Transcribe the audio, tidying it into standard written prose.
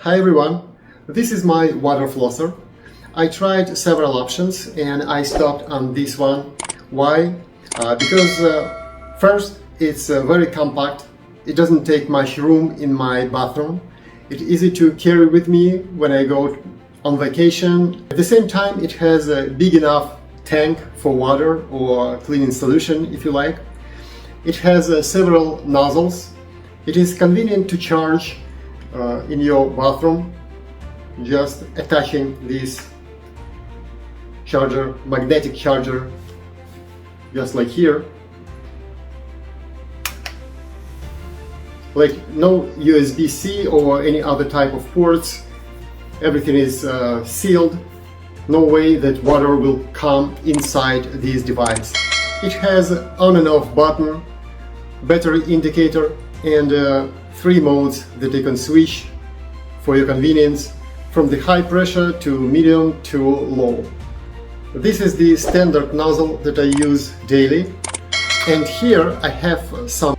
Hi everyone, this is my water flosser. I tried several options and I stopped on this one. Why? Because first, it's very compact. It doesn't take much room in my bathroom. It's easy to carry with me when I go on vacation. At the same time, it has a big enough tank for water or cleaning solution if you like. It has several nozzles. It is convenient to charge in your bathroom, just attaching this charger, magnetic charger, just like here. Like no USB-C or any other type of ports. Everything is sealed. No way that water will come inside this device. It has on and off button, battery indicator, and 3 modes that you can switch for your convenience, from the high pressure to medium to low. This is the standard nozzle that I use daily, and here I have some